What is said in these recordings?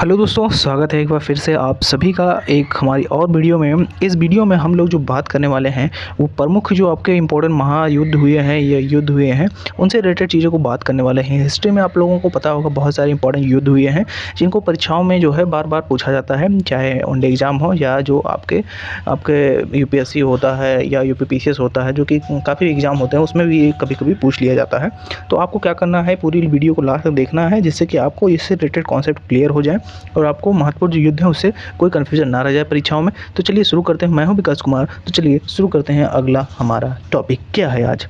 Hello दोस्तों, स्वागत है एक बार फिर से आप सभी का एक हमारी और वीडियो में। इस वीडियो में हम लोग जो बात करने वाले हैं वो प्रमुख जो आपके इम्पोर्टेंट महायुद्ध हुए हैं या युद्ध हुए हैं उनसे रिलेटेड चीज़ों को बात करने वाले हैं। हिस्ट्री में आप लोगों को पता होगा बहुत सारे इंपॉर्टेंट युद्ध हुए हैं जिनको परीक्षाओं में जो है बार बार पूछा जाता है, चाहे वनडे एग्ज़ाम हो या जो आपके आपके यूपीएससी होता है या यूपीपीसीएस होता है, जो कि काफ़ी एग्ज़ाम होते हैं उसमें भी कभी कभी पूछ लिया जाता है। तो आपको क्या करना है, पूरी वीडियो को लास्ट तक देखना है जिससे कि आपको इससे रिलेटेड कॉन्सेप्ट क्लियर हो जाए और आपको महत्वपूर्ण जो युद्ध है उससे कोई कन्फ्यूजन ना रह जाए परीक्षाओं में। तो चलिए शुरू करते हैं। मैं हूं विकास कुमार। तो चलिए शुरू करते हैं। अगला हमारा टॉपिक क्या है आज।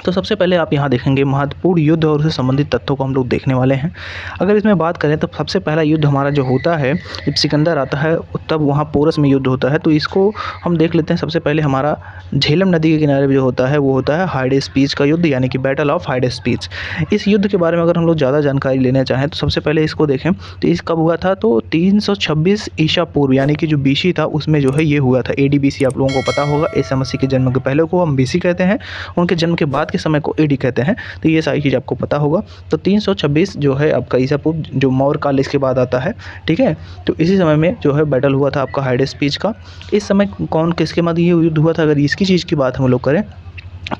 तो सबसे पहले आप यहाँ देखेंगे महत्वपूर्ण युद्ध और उससे संबंधित तथ्यों को हम लोग देखने वाले हैं। अगर इसमें बात करें तो सबसे पहला युद्ध हमारा जो होता है, जब सिकंदर आता है तब वहाँ पोरस में युद्ध होता है। तो इसको हम देख लेते हैं। सबसे पहले हमारा झेलम नदी के किनारे जो होता है वो होता है हाइडेस्पीच का युद्ध, यानी कि बैटल ऑफ हाइडेस्पीच। इस युद्ध के बारे में अगर हम लोग ज़्यादा जानकारी लेना चाहें तो सबसे पहले इसको देखें तो इस कब हुआ था, तो 326 ईसा पूर्व, यानी कि जो बीसी था उसमें जो है ये हुआ था। एडी बीसी आप लोगों को पता होगा। ईसा मसीह के जन्म के पहले को हम बीसी कहते हैं, उनके जन्म के बाद के समय को एडी कहते हैं। तो ये सारी चीज़ आपको पता होगा। तो 326 जो है आपका ईसा पूर्व, जो मौर्य काल इसके बाद आता है, ठीक है। तो इसी समय में जो है बैटल हुआ था आपका हाइडेस्पीच का। इस समय कौन किसके मध्य ये युद्ध हुआ था, अगर इसकी चीज़ की बात हम लोग करें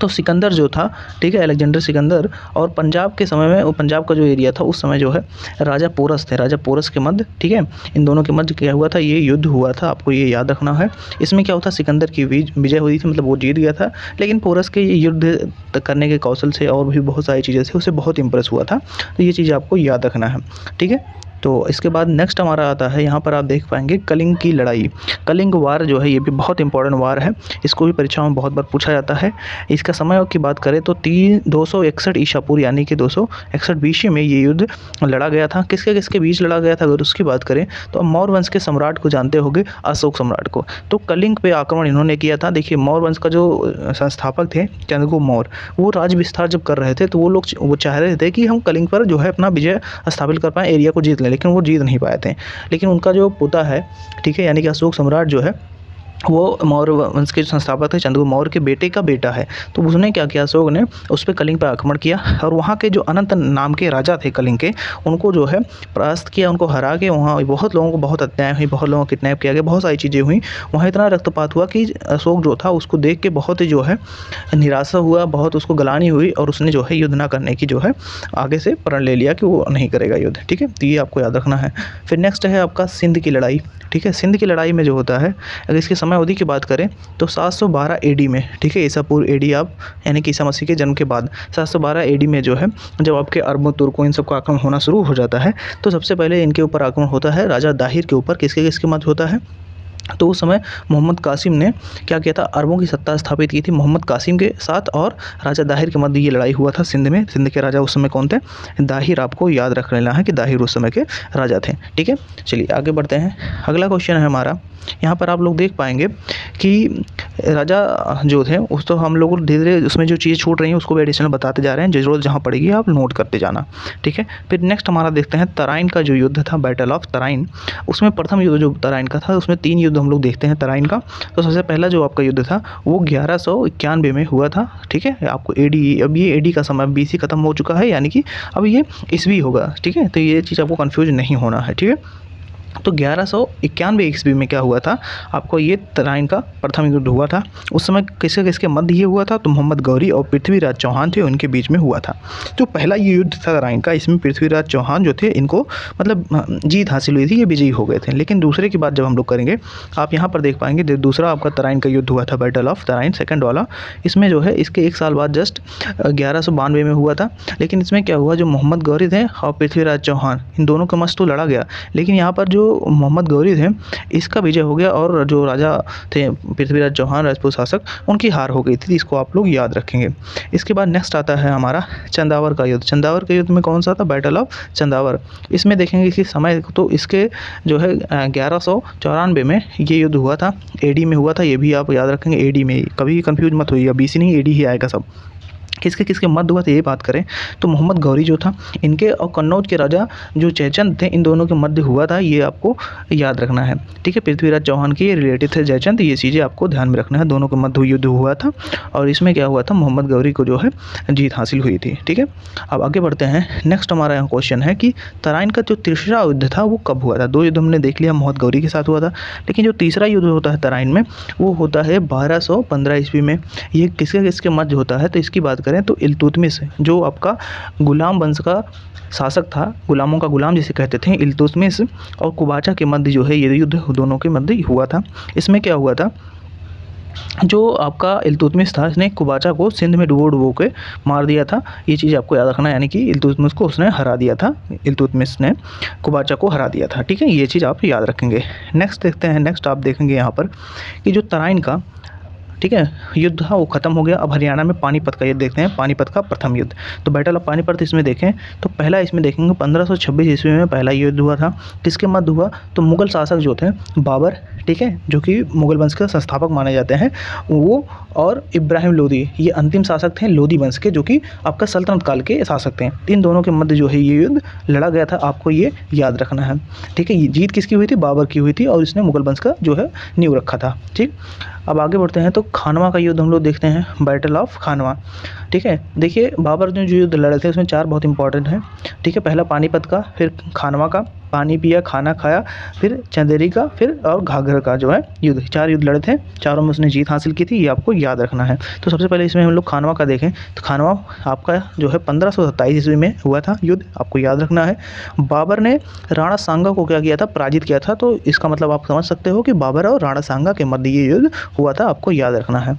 तो सिकंदर जो था, ठीक है, अलेक्जेंडर सिकंदर और पंजाब के समय में, वो पंजाब का जो एरिया था उस समय जो है राजा पोरस थे, राजा पोरस के मध्य, ठीक है, इन दोनों के मध्य क्या हुआ था, ये युद्ध हुआ था। आपको ये याद रखना है। इसमें क्या होता, सिकंदर की विजय हुई थी, मतलब वो जीत गया था, लेकिन पोरस के ये युद्ध करने के कौशल से और भी बहुत सारी चीज़ें से उसे बहुत इंप्रेस हुआ था। तो ये चीज़ आपको याद रखना है, ठीक है। तो इसके बाद नेक्स्ट हमारा आता है, यहाँ पर आप देख पाएंगे कलिंग की लड़ाई। कलिंग वार जो है ये भी बहुत इंपॉर्टेंट वार है। इसको भी परीक्षाओं में बहुत बार पूछा जाता है। इसका समय की बात करें तो 261 ईसा पूर्व, यानी कि 261 बीसी में ये युद्ध लड़ा गया था। किसके किसके बीच लड़ा गया था अगर उसकी बात करें तो मौर्य वंश के सम्राट को जानते होंगे, अशोक सम्राट को। तो कलिंग पे आक्रमण इन्होंने किया था। देखिए, मौर्य वंश का जो संस्थापक थे चंद्रगुप्त मौर्य, वो राज्य विस्तार जब कर रहे थे तो वो चाह रहे थे कि हम कलिंग पर जो है अपना विजय स्थापित कर पाएँ, एरिया को जीत लें, लेकिन वो जीत नहीं पाए थे। लेकिन उनका जो पोता है, ठीक है, यानी कि अशोक सम्राट जो है वो मौर्य वंश के संस्थापक थे, चंद्रगुप्त मौर्य के बेटे का बेटा है। तो उसने क्या किया, अशोक ने उस पर कलिंग पर आक्रमण किया और वहाँ के जो अनंत नाम के राजा थे कलिंग के, उनको जो है परास्त किया, उनको हरा के वहाँ बहुत लोगों को बहुत अन्याय हुई, बहुत लोगों को किडनैप किया गया, बहुत सारी चीज़ें हुई। वहाँ इतना रक्तपात हुआ कि अशोक जो था उसको देख के बहुत ही जो है निराशा हुआ, बहुत उसको गलानी हुई और उसने जो है युद्ध ना करने की जो है आगे से प्रण ले लिया कि वो नहीं करेगा युद्ध, ठीक है। तो ये आपको याद रखना है। फिर नेक्स्ट है आपका सिंध की लड़ाई, ठीक है। सिंध की लड़ाई में जो होता है, अगर इसके समय अवधि की बात करें तो 712 एडी में, ठीक है, ईसा पूर्व एडी आप, यानी कि ईसा मसीह के जन्म के बाद 712 एडी में जो है जब आपके अरबों, तुर्कों, इन सबका आक्रमण होना शुरू हो जाता है तो सबसे पहले इनके ऊपर आक्रमण होता है राजा दाहिर के ऊपर। किसके किसके मध्य होता है, तो उस समय मोहम्मद कासिम ने क्या किया था, अरबों की सत्ता स्थापित की थी मोहम्मद कासिम के साथ, और राजा दाहिर के मध्य ये लड़ाई हुआ था सिंध में। सिंध के राजा उस समय कौन थे, दाहिर। आपको याद रख लेना है कि दाहिर उस समय के राजा थे, ठीक है। चलिए आगे बढ़ते हैं। अगला क्वेश्चन है हमारा, यहाँ पर आप लोग देख पाएंगे कि राजा जो थे उस, तो हम लोग धीरे धीरे उसमें जो चीज़ छूट रही हैं उसको भी एडिशनल बताते जा रहे हैं, जरूरत जहाँ पड़ेगी आप नोट करते जाना, ठीक है। फिर नेक्स्ट हमारा देखते हैं तराइन का जो युद्ध था, बैटल ऑफ तराइन। उसमें प्रथम युद्ध जो तराइन का था, उसमें 3 युद्ध हम लोग देखते हैं तराइन का। तो सबसे पहला जो आपका युद्ध था वो 1191 में हुआ था, ठीक है। आपको एडी, अब ये एडी का समय, बीसी खत्म हो चुका है, यानी कि अब ये ईस्वी होगा, ठीक है। तो ये चीज़ आपको कन्फ्यूज नहीं होना है, ठीक है। तो 1191 ईस्वी में क्या हुआ था, आपको ये तराइन का प्रथम युद्ध हुआ था। उस समय किसके किसके मध्य ये हुआ था, तो मोहम्मद गौरी और पृथ्वीराज चौहान थे, उनके बीच में हुआ था। जो पहला ये युद्ध था तराइन का, इसमें पृथ्वीराज चौहान जो थे इनको मतलब जीत हासिल हुई थी, ये विजयी हो गए थे। लेकिन दूसरे की बात जब हम लोग करेंगे, आप यहाँ पर देख पाएंगे दूसरा आपका तराइन का युद्ध हुआ था, बैटल ऑफ तराइन, सेकेंड वाला। इसमें जो है इसके 1 साल बाद जस्ट 1192 में हुआ था। लेकिन इसमें क्या हुआ, जो मोहम्मद गौरी थे और पृथ्वीराज चौहान, इन दोनों के मध्य तो लड़ा गया, लेकिन यहाँ पर जो मोहम्मद गौरी थे इसका विजय हो गया और जो राजा थे पृथ्वीराज चौहान, राजपूत शासक, उनकी हार हो गई थी। इसको आप लोग याद रखेंगे। इसके बाद नेक्स्ट आता है हमारा चंदावर का युद्ध। चंदावर के युद्ध में कौन सा था, बैटल ऑफ चंदावर। इसमें देखेंगे कि समय तो इसके जो है 1194 में ये युद्ध हुआ था, एडी में हुआ था। ये भी आप याद रखेंगे, एडी में, कभी कंफ्यूज मत होइएगा, बीसी नहीं एडी ही आएगा सब, किसके किसके मध्य हुआ था ये बात करें तो मोहम्मद गौरी जो था इनके और कन्नौज के राजा जो जयचंद थे इन दोनों के मध्य हुआ था, ये आपको याद रखना है। ठीक है, पृथ्वीराज चौहान के ये रिलेटिव थे जयचंद, ये चीज़ें आपको ध्यान में रखना है। दोनों के मध्य युद्ध हुआ था और इसमें क्या हुआ था, मोहम्मद गौरी को जो है जीत हासिल हुई थी। ठीक है, अब आगे बढ़ते हैं। नेक्स्ट हमारा यहाँ क्वेश्चन है कि तराइन का जो तीसरा युद्ध था वो कब हुआ था। दो युद्ध हमने देख लिया, मोहम्मद गौरी के साथ हुआ था, लेकिन जो तीसरा युद्ध होता है तराइन में वो होता है 1215 ईस्वी में। ये किसके किसके मध्य होता है, तो इसकी बात करें तो इल्तुतमिश जो आपका गुलाम वंश का शासक था, गुलामों का गुलाम जिसे कहते थे, इल्तुतमिश और कुबाचा के मध्य जो है ये युद्ध दोनों के मध्य हुआ था। इसमें क्या हुआ था, जो आपका इल्तुतमिश था इसने कुबाचा को सिंध में डुबो के मार दिया था। ये चीज़ आपको याद रखना है, यानी कि इल्तुतमिश को उसने हरा दिया था, इल्तुतमिश ने कुबाचा को हरा दिया था। ठीक है, ये चीज़ आप याद रखेंगे। नेक्स्ट देखते हैं, नेक्स्ट आप देखेंगे यहाँ पर कि जो तराइन का ठीक है युद्ध था वो खत्म हो गया। अब हरियाणा में पानीपत का युद्ध देखते हैं, पानीपत का प्रथम युद्ध। तो बैटल ऑफ पानीपत इसमें देखें तो पहला इसमें देखेंगे 1526 ईस्वी में पहला युद्ध हुआ था। किसके मध्य हुआ, तो मुगल शासक जो थे बाबर, ठीक है, जो कि मुगल वंश के संस्थापक माने जाते हैं, वो और इब्राहिम लोदी, ये अंतिम शासक थे लोदी वंश के, जो कि आपका सल्तनत काल के शासक थे। इन दोनों के मध्य जो है ये युद्ध लड़ा गया था, आपको ये याद रखना है। ठीक है, ये जीत किसकी हुई थी, बाबर की हुई थी और इसने मुगल वंश का जो है नींव रखा था। ठीक, अब आगे बढ़ते हैं तो खानवा का युद्ध हम लोग देखते हैं, बैटल ऑफ खानवा। ठीक है, देखिए बाबर ने जो युद्ध लड़े थे उसमें 4 बहुत इंपॉर्टेंट हैं। ठीक है, पहला पानीपत का, फिर खानवा का, पानी पिया खाना खाया, फिर चंदेरी का, फिर और घाघर का जो है युद्ध। 4 युद्ध लड़े थे, चारों में उसने जीत हासिल की थी, ये आपको याद रखना है। तो सबसे पहले इसमें हम लोग खानवा का देखें तो खानवा आपका जो है 1527 ईस्वी में हुआ था युद्ध, आपको याद रखना है। बाबर ने राणा सांगा को क्या किया था, पराजित किया था। तो इसका मतलब आप समझ सकते हो कि बाबर और राणा सांगा के मध्य ये युद्ध हुआ था, आपको याद रखना है।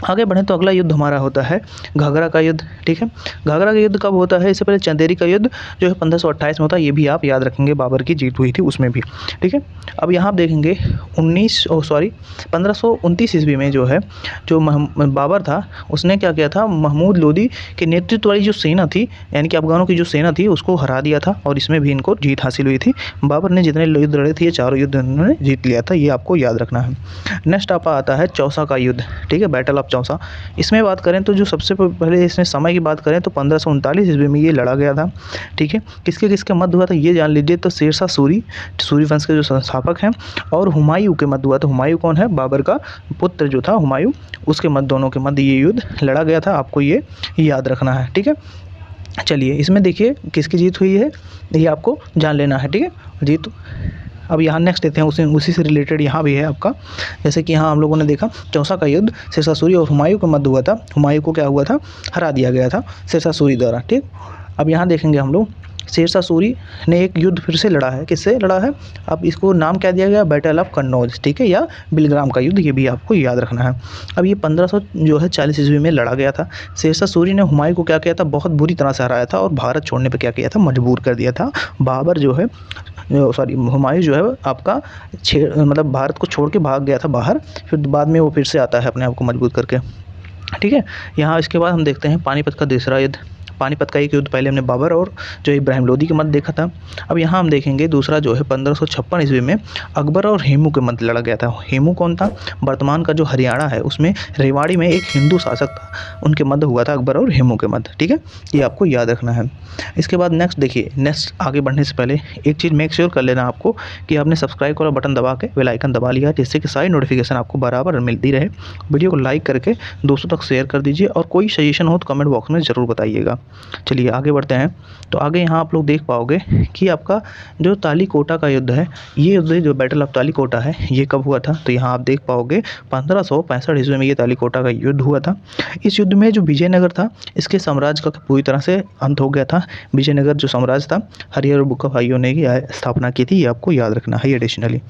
आगे बढ़ें तो अगला युद्ध हमारा होता है घाघरा का युद्ध। ठीक है, घाघरा का युद्ध कब होता है, इससे पहले चंदेरी का युद्ध जो है 1528 में होता है, ये भी आप याद रखेंगे, बाबर की जीत हुई थी उसमें भी। ठीक है, अब यहाँ आप देखेंगे 1529 ईस्वी में जो है जो बाबर था उसने क्या किया था, महमूद लोदी के नेतृत्व वाली जो सेना थी, यानी कि अफगानों की जो सेना थी उसको हरा दिया था और इसमें भी इनको जीत हासिल हुई थी। बाबर ने जितने युद्ध लड़े थे ये चारों युद्ध उन्होंने जीत लिया था, ये आपको याद रखना है। नेक्स्ट आपका आता है चौसा का युद्ध। ठीक है, बैटल ऑफ चौसा। इसमें बात करें तो जो सबसे पहले इसमें समय की बात करें तो 1539 ईस्वी में ये लड़ा गया था। ठीक है, किसके किसके मध्य हुआ था ये जान लीजिए, तो शेरशाह सूरी वंश के जो संस्थापक हैं और हुमायूं के मध्य हुआ था। हुमायूं कौन है, बाबर का पुत्र जो था हुमायूं, उसके मध्य, दोनों के मध्य ये युद्ध लड़ा गया था, आपको ये याद रखना है। ठीक है, चलिए इसमें देखिए किसकी जीत हुई है ये आपको जान लेना है। ठीक है, जीत। अब यहाँ नेक्स्ट देते हैं, उसी से रिलेटेड यहाँ भी है आपका, जैसे कि यहाँ हम लोगों ने देखा चौसा का युद्ध शेरशाह सूरी और हुमायूं के मध्य हुआ था। हुमायूं को क्या हुआ था, हरा दिया गया था शेरशाह सूरी द्वारा। ठीक, अब यहाँ देखेंगे हम लोग शेरशाह सूरी ने एक युद्ध फिर से लड़ा है, किससे लड़ा है, अब इसको नाम क्या दिया गया, बैटल ऑफ कन्नौज। ठीक है, या बिलग्राम का युद्ध, ये भी आपको याद रखना है। अब ये 1540 ईस्वी में लड़ा गया था। शेरशाह सूरी ने हुमायूं को क्या किया था, बहुत बुरी तरह से हराया था और भारत छोड़ने पर क्या किया था, मजबूर कर दिया था। बाबर जो है हुमायूं जो है आपका मतलब भारत को छोड़ के भाग गया था बाहर, फिर बाद में वो फिर से आता है अपने आप को मजबूत करके। ठीक है, यहाँ इसके बाद हम देखते हैं पानीपत का दूसरा युद्ध। पानीपत का एक युद्ध पहले हमने बाबर और जो इब्राहिम लोदी के मध्य देखा था। अब यहाँ हम देखेंगे दूसरा जो है 1556 ईस्वी में अकबर और हेमू के मध्य लड़ा गया था। हेमू कौन था, वर्तमान का जो हरियाणा है उसमें रेवाड़ी में एक हिंदू शासक था, उनके मध्य हुआ था अकबर और हेमू के मध्य। ठीक है, ये आपको याद रखना है। इसके बाद नेक्स्ट देखिए, नेक्स्ट आगे बढ़ने से पहले एक चीज़ मेक श्योर कर लेना आपको कि आपने सब्सक्राइब वाला बटन दबा के बेल आइकन दबा लिया, जिससे कि सारी नोटिफिकेशन आपको बराबर मिलती रहे। वीडियो को लाइक करके दोस्तों तक शेयर कर दीजिए और कोई सजेशन हो तो कमेंट बॉक्स में ज़रूर बताइएगा। चलिए आगे बढ़ते हैं। तो आगे यहाँ आप लोग देख पाओगे कि आपका जो तालीकोटा का युद्ध है, ये युद्ध जो बैटल ऑफ तालीकोटा है ये कब हुआ था, तो यहाँ आप देख पाओगे 1565 ईस्वी में ये तालीकोटा का युद्ध हुआ था। इस युद्ध में जो विजयनगर था इसके साम्राज्य का पूरी तरह से अंत हो गया था। विजयनगर जो साम्राज्य था हरिहर और बुक्का भाइयों ने स्थापना की थी, ये आपको याद रखना है एडिशनली।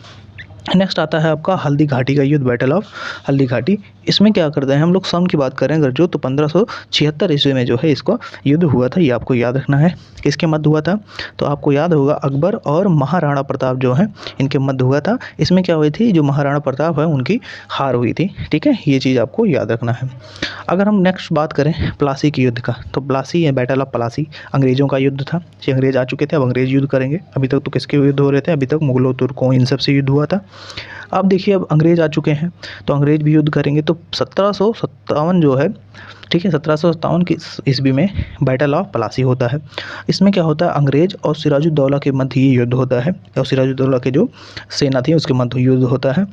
नेक्स्ट आता है आपका हल्दी घाटी का युद्ध, बैटल ऑफ हल्दी घाटी। इसमें क्या करते हैं हम लोग, सन की बात करें अगर जो, तो 1576 ईस्वी में जो है इसको युद्ध हुआ था, ये आपको याद रखना है। किसके मध्य हुआ था, तो आपको याद होगा अकबर और महाराणा प्रताप जो है इनके मध्य हुआ था। इसमें क्या हुई थी, जो महाराणा प्रताप है उनकी हार हुई थी। ठीक है, ये चीज़ आपको याद रखना है। अगर हम नेक्स्ट बात करें प्लासी के युद्ध का, तो प्लासी या बैटल ऑफ प्लासी अंग्रेज़ों का युद्ध था। ये अंग्रेज आ चुके थे, अब अंग्रेज युद्ध करेंगे। अभी तक तो किसके युद्ध हो रहे थे, अभी तक मुगलों, तुर्कों, इन सब से युद्ध हुआ था। अब देखिए अब अंग्रेज़ आ चुके हैं, तो अंग्रेज़ भी युद्ध करेंगे। तो 1757 जो है, ठीक है, 1757 की ईस्वी में बैटल ऑफ प्लासी होता है। इसमें क्या होता है, अंग्रेज़ और सिराजुद्दौला के मध्य ये युद्ध होता है, और सिराजुद्दौला के जो सेना थी उसके मध्य युद्ध होता है।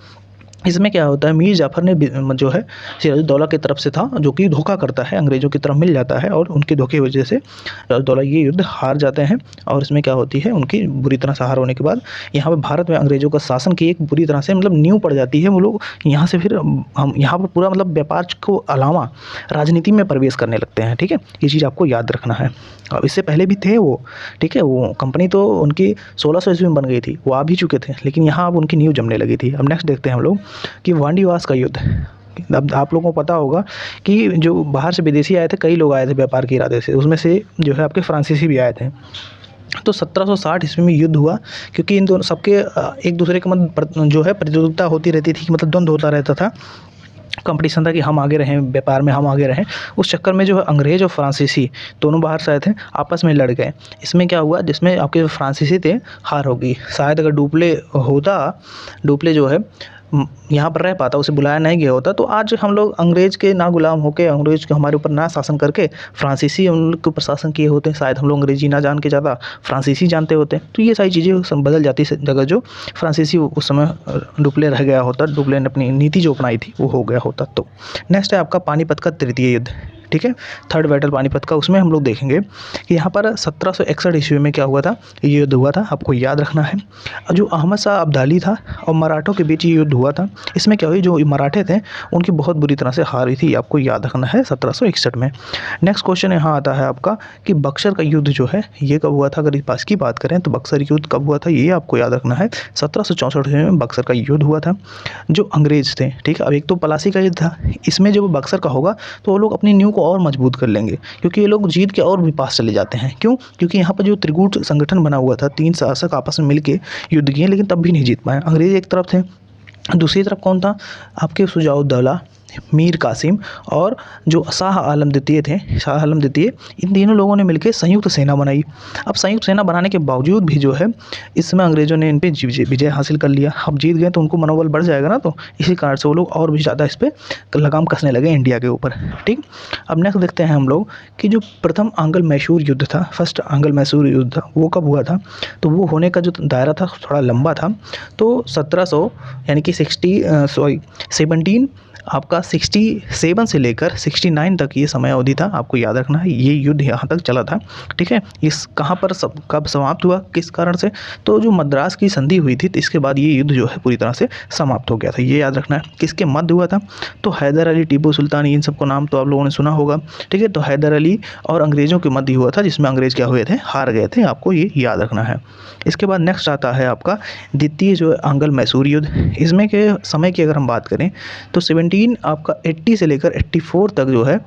इसमें क्या होता है, मीर जाफ़र ने जो है सिराजुद्दौला की तरफ से था, जो कि धोखा करता है, अंग्रेज़ों की तरफ मिल जाता है, और उनके धोखे की वजह से सिराजुद्दौला ये युद्ध हार जाते हैं। और इसमें क्या होती है, उनकी बुरी तरह से हार होने के बाद यहाँ पे भारत में अंग्रेज़ों का शासन की एक बुरी तरह से मतलब नींव पड़ जाती है। वो लोग यहाँ से फिर हम यहाँ पर पूरा मतलब व्यापार को अलावा राजनीति में प्रवेश करने लगते हैं, ठीक है। ये चीज़ आपको याद रखना है। अब इससे पहले भी थे वो, ठीक है, वो कंपनी तो उनकी 1600 ईस्वी में बन गई थी, वो आ भी चुके थे, लेकिन यहाँ अब उनकी नींव जमने लगी थी। अब नेक्स्ट देखते हैं हम लोग कि वांडीवास का युद्ध। अब आप लोगों को पता होगा कि जो बाहर से विदेशी आए थे, कई लोग आए थे व्यापार के इरादे से, उसमें से जो है आपके फ्रांसीसी भी आए थे। तो 1760 ईस्वी में युद्ध हुआ, क्योंकि इन दोनों सबके एक दूसरे के मध्य जो है प्रतियोगिता होती रहती थी, मतलब द्वंद्व होता रहता था, कंपटीशन था कि हम आगे रहें, व्यापार में हम आगे रहें। उस चक्कर में जो है अंग्रेज़ और फ्रांसीसी दोनों बाहर से आए थे, आपस में लड़ गए। इसमें क्या हुआ, जिसमें आपके जो फ्रांसीसी थे हार हो गई। शायद अगर डुप्ले होता, डुप्ले जो है यहाँ पर रह पाता, उसे बुलाया नहीं गया होता, तो आज हम लोग अंग्रेज़ के ना गुलाम होके, अंग्रेज़ के हमारे ऊपर ना शासन करके फ्रांसीसी उन लोग के ऊपर शासन किए होते। शायद हम लोग अंग्रेज़ी ना जान के ज़्यादा फ्रांसीसी जानते होते। तो ये सारी चीज़ें बदल जाती जगह जो फ्रांसीसी उस समय डुप्ले रह गया होता, डुप्ले ने अपनी नीति जो अपनाई थी वो हो गया होता। तो नेक्स्ट है आपका पानीपत का तृतीय युद्ध, ठीक है, थर्ड बैटल पानीपत का। उसमें हम लोग देखेंगे कि यहाँ पर 1761 ईस्वी में क्या हुआ था, ये युद्ध हुआ था, आपको याद रखना है। जो अहमद शाह अब्दाली था और मराठों के बीच ये युद्ध हुआ था। इसमें क्या हुई, जो मराठे थे उनकी बहुत बुरी तरह से हार हुई थी, आपको याद रखना है 1761 में। नेक्स्ट क्वेश्चन यहाँ आता है आपका कि बक्सर का युद्ध जो है ये कब हुआ था। अगर इस पास की बात करें तो बक्सर युद्ध कब हुआ था, ये आपको याद रखना है। 1764 में बक्सर का युद्ध हुआ था। जो अंग्रेज़ थे, ठीक है, अब एक तो प्लासी का युद्ध था, इसमें जब बक्सर का होगा तो वो लोग अपनी नींव को और मजबूत कर लेंगे, क्योंकि ये लोग जीत के और भी पास चले जाते हैं। क्यों? क्योंकि यहाँ पर जो त्रिकूट संगठन बना हुआ था, 3 शासक आपस में मिलके युद्ध किए, लेकिन तब भी नहीं जीत पाए। अंग्रेज एक तरफ थे, दूसरी तरफ कौन था, आपके शुजाउद्दौला, मीर कासिम और जो शाह आलम द्वितीय थे, शाह आलम द्वितीय, इन तीनों लोगों ने मिलकर संयुक्त सेना बनाई। अब संयुक्त सेना बनाने के बावजूद भी जो है इस समय अंग्रेज़ों ने इन पे विजय हासिल कर लिया। अब जीत गए तो उनको मनोबल बढ़ जाएगा ना, तो इसी कारण से वो लोग और भी ज़्यादा इस पर लगाम कसने लगे इंडिया के ऊपर, ठीक। अब नेक्स्ट देखते हैं हम लोग कि जो प्रथम आंग्ल मैसूर युद्ध था, फर्स्ट आंग्ल मैसूर युद्ध था, वो कब हुआ था। तो वो होने का जो दायरा था थोड़ा लंबा था। तो 1700 यानी कि 17 आपका 67 से लेकर 69 तक ये समय अवधि था, आपको याद रखना है। ये युद्ध यहाँ तक चला था, ठीक है। इस कहाँ पर कब समाप्त हुआ, किस कारण से, तो जो मद्रास की संधि हुई थी, तो इसके बाद ये युद्ध जो है पूरी तरह से समाप्त हो गया था। ये याद रखना है। किसके मध्य हुआ था, तो हैदर अली, टीपू सुल्तान, इन सबको नाम तो आप लोगों ने सुना होगा, ठीक है। तो हैदर अली और अंग्रेज़ों के मध्य हुआ था, जिसमें अंग्रेज़ क्या हुए थे, हार गए थे, आपको ये याद रखना है। इसके बाद नेक्स्ट आता है आपका द्वितीय जो आंग्ल मैसूर युद्ध। इसमें के समय की अगर हम बात करें तो 17 आपका 80 से लेकर 84 तक जो है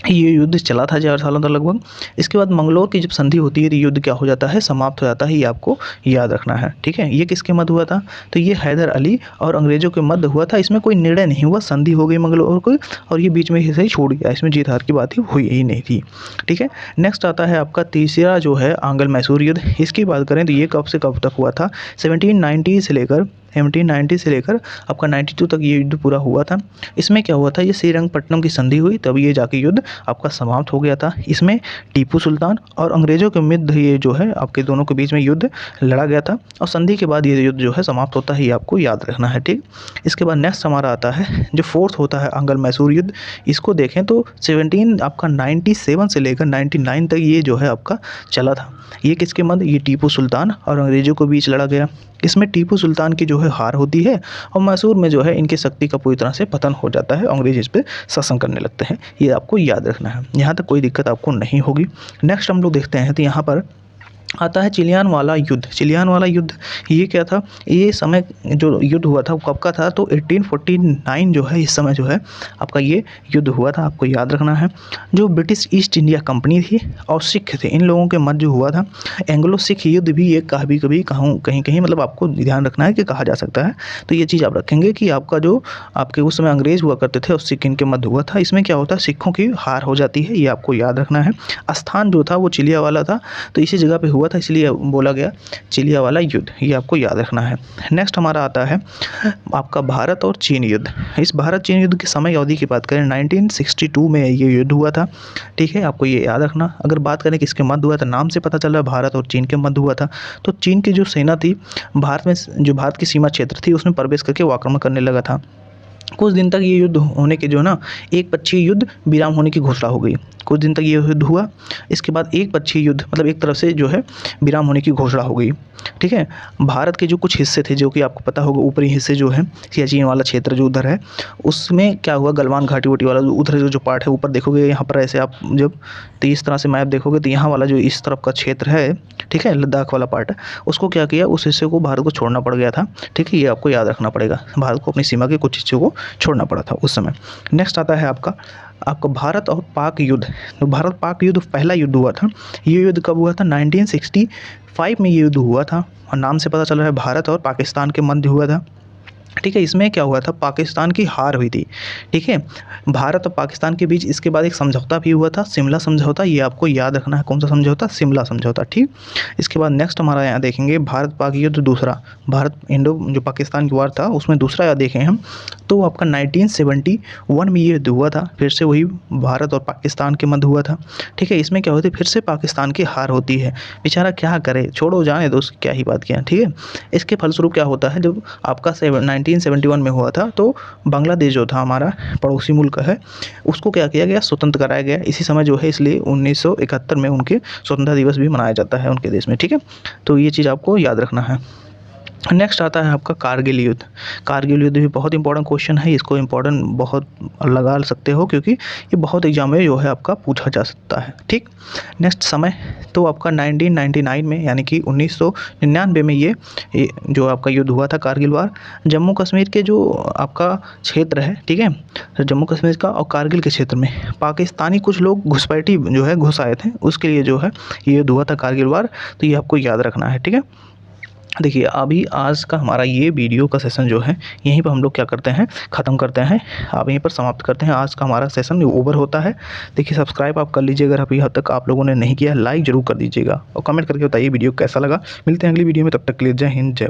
ये युद्ध चला था, 4 सालों तक लगभग। इसके बाद मंगलोर की जब संधि होती है तो युद्ध क्या हो जाता है, समाप्त हो जाता है। ये आपको याद रखना है, ठीक है। ये किसके मध्य हुआ था, तो ये हैदर अली और अंग्रेज़ों के मध्य हुआ था। इसमें कोई निर्णय नहीं हुआ, संधि हो गई मंगलोर को, और ये बीच में से ही छोड़ गया। इसमें जीत हार की बात ही हुई ही नहीं थी, ठीक है। नेक्स्ट आता है आपका तीसरा जो है आंग्ल मैसूर युद्ध। इसकी बात करें तो ये कब से कब तक हुआ था, 1790 से लेकर आपका 92 तक ये युद्ध पूरा हुआ था। इसमें क्या हुआ था, ये श्रीरंगपट्टनम की संधि हुई, तब ये जाके युद्ध आपका समाप्त हो गया था। इसमें टीपू सुल्तान और अंग्रेज़ों के मध्य ये जो है आपके दोनों के बीच में युद्ध लड़ा गया था, और संधि के बाद ये युद्ध जो है समाप्त होता है, ये आपको याद रखना है, ठीक। इसके बाद नेक्स्ट हमारा आता है जो फोर्थ होता है आंग्ल मैसूर युद्ध। इसको देखें तो 17 आपका 97 से लेकर 99 तक ये जो है आपका चला था। ये किसके मध्य, ये टीपू सुल्तान और अंग्रेज़ों के बीच लड़ा गया। इसमें टीपू सुल्तान की जो है हार होती है, और मैसूर में जो है इनकी शक्ति का पूरी तरह से पतन हो जाता है, अंग्रेज इस पर शासन करने लगते हैं। ये आपको याद रखना है, यहाँ तक कोई दिक्कत आपको नहीं होगी। नेक्स्ट हम लोग देखते हैं तो यहाँ पर आता है चिलियान वाला युद्ध। चिलियान वाला युद्ध ये क्या था, ये समय जो युद्ध हुआ था वो कब का था, तो 1849 जो है इस समय जो है आपका ये युद्ध हुआ था, आपको याद रखना है। जो ब्रिटिश ईस्ट इंडिया कंपनी थी और सिख थे, इन लोगों के मध्य हुआ था। एंग्लो सिख युद्ध भी ये कभी कहीं कहीं मतलब आपको ध्यान रखना है कि कहा जा सकता है। तो ये चीज़ आप रखेंगे कि आपका जो आपके उस समय अंग्रेज़ हुआ करते थे और सिख इनके मध्य हुआ था। इसमें क्या होता है, सिखों की हार हो जाती है, ये आपको याद रखना है। स्थान जो था वो चिलिया वाला था, तो इसी जगह पर हुआ हुआ था, इसलिए बोला गया चिलिया वाला युद्ध, ये आपको याद रखना है। नेक्स्ट हमारा आता है आपका भारत और चीन युद्ध। इस भारत चीन युद्ध की समय अवधि की बात करें 1962 में ये युद्ध हुआ था, ठीक है, आपको ये याद रखना। अगर बात करें किसके मध्य हुआ था, नाम से पता चल रहा है भारत और चीन के मध्य हुआ था। तो चीन की जो सेना थी भारत में, जो भारत की सीमा क्षेत्र थी उसमें प्रवेश करके वो आक्रमण करने लगा था। कुछ दिन तक ये युद्ध होने के जो ना एक पक्षीय युद्ध विराम होने की घोषणा हो गई। कुछ दिन तक ये युद्ध हुआ, इसके बाद एक पक्षीय युद्ध मतलब एक तरफ से जो है विराम होने की घोषणा हो गई, ठीक है। भारत के जो कुछ हिस्से थे, जो कि आपको पता होगा ऊपरी हिस्से जो है सियाचिन वाला क्षेत्र जो उधर है, उसमें क्या हुआ, गलवान घाटी वोटी वाला उधर जो पार्ट है, ऊपर देखोगे यहाँ पर ऐसे आप जब तो इस तरह से मैप देखोगे तो यहाँ वाला जो इस तरफ का क्षेत्र है, ठीक है, लद्दाख वाला पार्ट है, उसको क्या किया, उस हिस्से को भारत को छोड़ना पड़ गया था, ठीक है। ये आपको याद रखना पड़ेगा, भारत को अपनी सीमा के कुछ हिस्सों को छोड़ना पड़ा था उस समय। नेक्स्ट आता है आपका भारत और पाक युद्ध। तो भारत पाक युद्ध पहला युद्ध हुआ था। ये युद्ध कब हुआ था, 1965 में ये युद्ध हुआ था, और नाम से पता चल रहा है भारत और पाकिस्तान के मध्य हुआ था, ठीक है। इसमें क्या हुआ था, पाकिस्तान की हार हुई थी, ठीक है, भारत और पाकिस्तान के बीच। इसके बाद एक समझौता भी हुआ था, शिमला समझौता, ये आपको याद रखना है, कौन सा समझौता, शिमला समझौता, ठीक। इसके बाद नेक्स्ट हमारा यहाँ देखेंगे भारत पाक युद्ध दूसरा, भारत इंडो जो पाकिस्तान की वार था उसमें दूसरा याद देखें हम, तो आपका 1971 में ये युद्ध हुआ था, फिर से वही भारत और पाकिस्तान के मध्य हुआ था, ठीक है। इसमें क्या होती है, फिर से पाकिस्तान की हार होती है, बेचारा क्या करे, छोड़ो जाने दो, क्या ही बात किया, ठीक है। इसके फलस्वरूप क्या होता है, जब आपका 1971 में हुआ था तो बांग्लादेश जो था हमारा पड़ोसी मुल्क है, उसको क्या किया गया, स्वतंत्र कराया गया इसी समय जो है, इसलिए 1971 में उनके स्वतंत्रता दिवस भी मनाया जाता है उनके देश में, ठीक है। तो ये चीज़ आपको याद रखना है। नेक्स्ट आता है आपका कारगिल युद्ध। कारगिल युद्ध भी बहुत इंपॉर्टेंट क्वेश्चन है, इसको इंपॉर्टेंट बहुत लगा सकते हो क्योंकि ये बहुत एग्जाम में जो है आपका पूछा जा सकता है, ठीक। नेक्स्ट समय तो आपका 1999 में यानी कि 1999 में ये जो आपका युद्ध हुआ था कारगिल वार, जम्मू कश्मीर के जो आपका क्षेत्र है, ठीक है, जम्मू कश्मीर का और कारगिल के क्षेत्र में पाकिस्तानी कुछ लोग घुसपैठी जो है घुस आए थे, उसके लिए जो है ये युद्ध हुआ था कारगिल वार, तो ये आपको याद रखना है, ठीक है। देखिए अभी आज का हमारा ये वीडियो का सेशन जो है यहीं पर हम लोग क्या करते हैं, ख़त्म करते हैं, आप यहीं पर समाप्त करते हैं, आज का हमारा सेशन ओवर होता है। देखिए सब्सक्राइब आप कर लीजिए, अगर अभी तक आप लोगों ने नहीं किया, लाइक ज़रूर कर दीजिएगा और कमेंट करके बताइए वीडियो कैसा लगा। मिलते हैं अगली वीडियो में, तब तक के लिए जय हिंद, जय